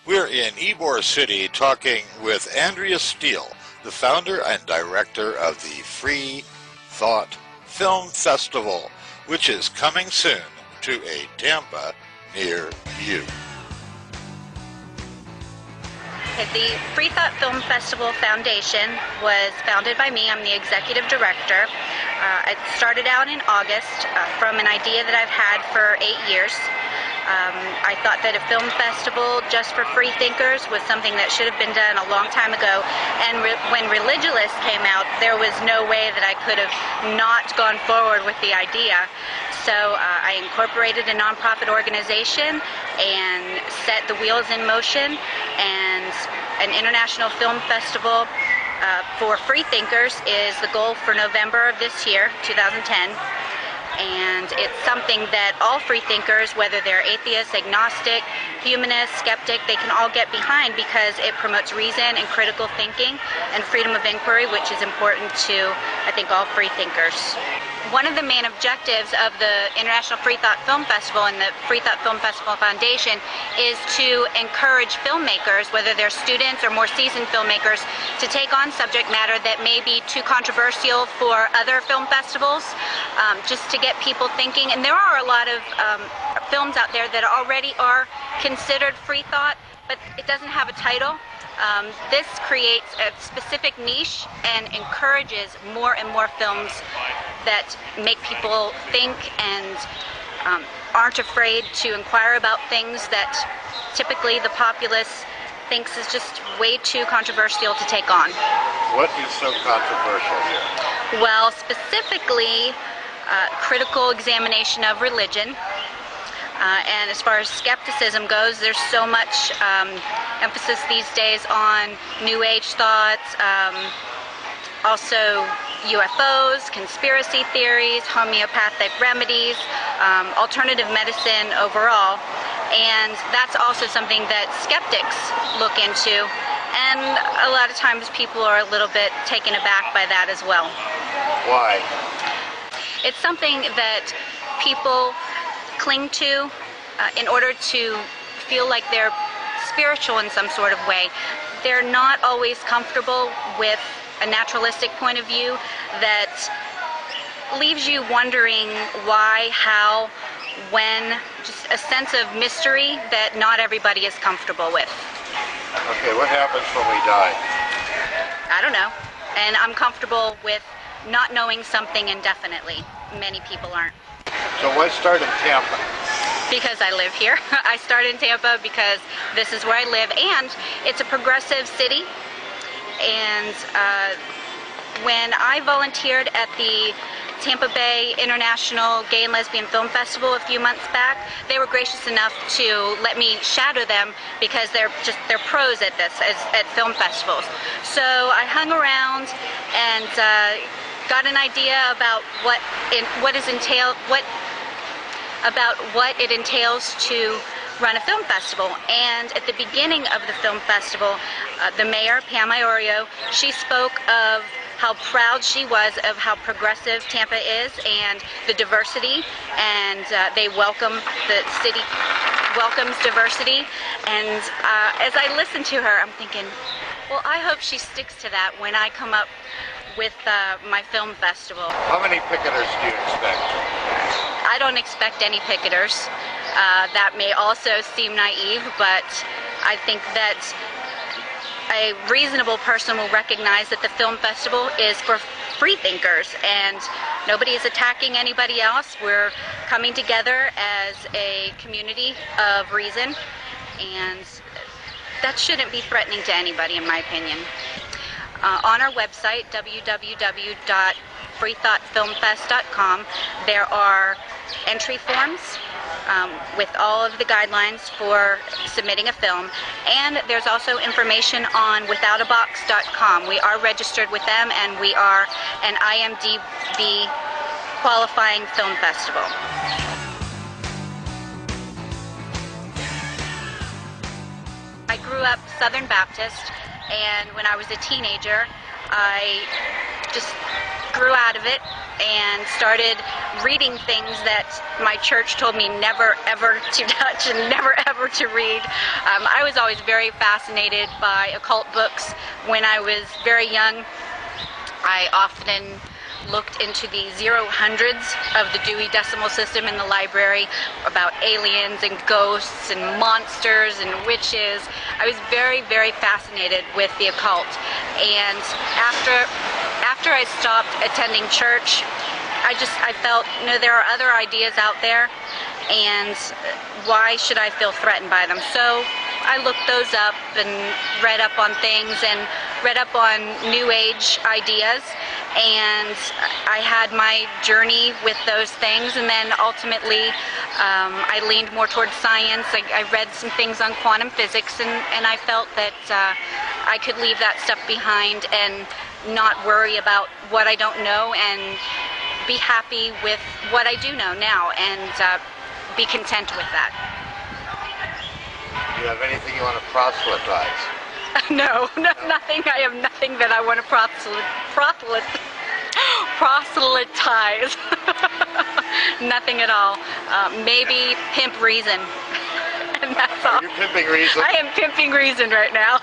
We're in Ybor City talking with Andrea Steele, the founder and director of the Freethought Film Festival, which is coming soon to a Tampa near you. The Freethought Film Festival Foundation was founded by me. I'm the executive director. It started out in August from an idea that I've had for 8 years. I thought that a film festival just for free thinkers was something that should have been done a long time ago. And when Religulous came out, there was no way that I could have not gone forward with the idea. So I incorporated a nonprofit organization and set the wheels in motion, and an international film festival for free thinkers is the goal for November of this year, 2010. And it's something that all free thinkers, whether they're atheists, agnostic, humanist, skeptic, they can all get behind because it promotes reason and critical thinking and freedom of inquiry, which is important to, I think, all free thinkers. One of the main objectives of the International Freethought Film Festival and the Freethought Film Festival Foundation is to encourage filmmakers, whether they're students or more seasoned filmmakers, to take on subject matter that may be too controversial for other film festivals, just to get people thinking. And there are a lot of films out there that already are considered free thought, but it doesn't have a title. This creates a specific niche and encourages more and more films that make people think and aren't afraid to inquire about things that typically the populace thinks is just way too controversial to take on. What is so controversial here? Well, specifically, critical examination of religion. And as far as skepticism goes, there's so much emphasis these days on New Age thoughts, also UFOs, conspiracy theories, homeopathic remedies, alternative medicine overall. And that's also something that skeptics look into. And a lot of times people are a little bit taken aback by that as well. Why? It's something that people cling to in order to feel like they're spiritual in some sort of way. They're not always comfortable with a naturalistic point of view that leaves you wondering why, how, when, just a sense of mystery that not everybody is comfortable with. Okay, what happens when we die? I don't know. And I'm comfortable with not knowing something indefinitely. Many people aren't. So why start in Tampa? Because I live here. I started in Tampa because this is where I live, and it's a progressive city. And when I volunteered at the Tampa Bay International Gay and Lesbian Film Festival a few months back, they were gracious enough to let me shadow them because they're pros at this, at film festivals. So I hung around and got an idea about what it entails to run a film festival. And at the beginning of the film festival, the mayor, Pam Iorio, she spoke of how proud she was of how progressive Tampa is and the diversity, and the city welcomes diversity. And as I listened to her, I'm thinking, well, I hope she sticks to that when I come up with my film festival. How many picketers do you expect? I don't expect any picketers. That may also seem naive, but I think that a reasonable person will recognize that the film festival is for free thinkers and nobody is attacking anybody else. We're coming together as a community of reason, and that shouldn't be threatening to anybody, in my opinion. On our website, www.freethoughtfilmfest.com, there are entry forms with all of the guidelines for submitting a film, and there's also information on withoutabox.com. We are registered with them, and we are an IMDb qualifying film festival. I grew up Southern Baptist, and when I was a teenager, I just grew out of it and started reading things that my church told me never ever to touch and never ever to read. I was always very fascinated by occult books. When I was very young, I often looked into the 0-hundreds of the Dewey Decimal System in the library about aliens and ghosts and monsters and witches. I was very, very fascinated with the occult. And after I stopped attending church, I felt, there are other ideas out there, and why should I feel threatened by them? So I looked those up and read up on things and read up on New Age ideas, and I had my journey with those things, and then ultimately I leaned more towards science. I read some things on quantum physics, and I felt that I could leave that stuff behind and not worry about what I don't know and be happy with what I do know now and be content with that. Do you have anything you want to proselytize? No, nothing. I have nothing that I want to proselytize. Nothing at all. Maybe pimp reason. And that's all. Are you pimping reason? I am pimping reason right now.